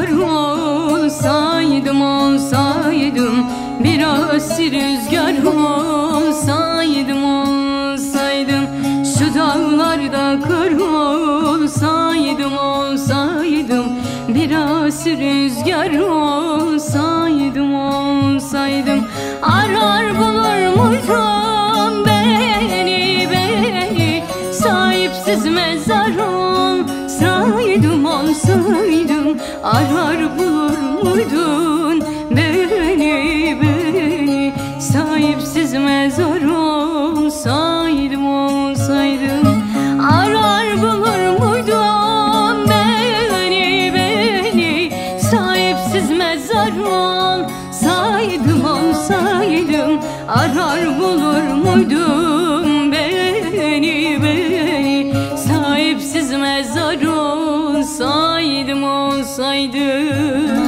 rüzgar olsaydım, olsaydım, bir asi rüzgar olsaydım, olsaydım, şu dağlarda kar olsaydım, olsaydım, bir asi rüzgar olsaydım, olsaydım, arar bulur muydum beni, beni, sahipsiz mezar olsaydım, olsaydım, arar bulur muydun beni, beni, sahipsiz mezar olsaydım, olsaydım, arar bulur muydun beni, beni, sahipsiz mezar olsaydım, olsaydım, arar bulur muydun beni, beni, sahipsiz mezar olsaydım, olsaydım.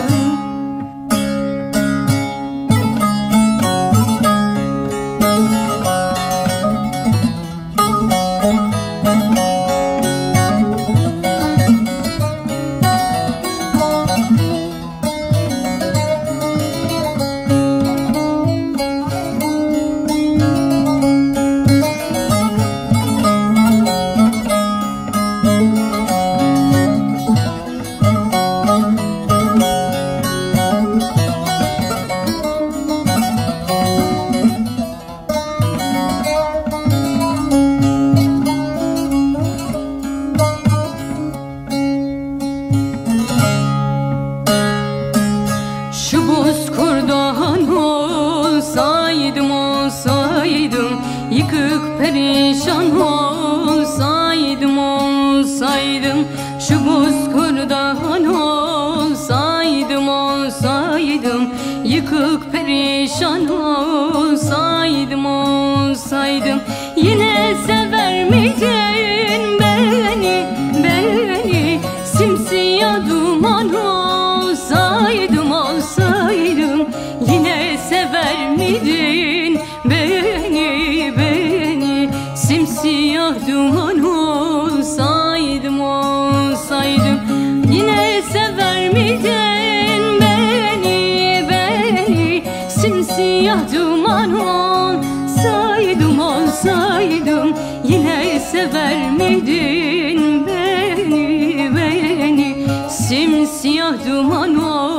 Olsaydım, olsaydım, yıkık perişan olsaydım, olsaydım, şu bozkırdan olsaydım, olsaydım, yıkık perişan olsaydım, olsaydım, yine sever miydin beni, beni, simsiyah duman olsaydım, olsaydım, yine sever miydin beni, beni, simsiyah duman olsaydım, olsaydım, yine sever miydin beni, beni, simsiyah duman olsaydım, olsaydım, yine sever miydin beni, beni, simsiyah duman olsaydım.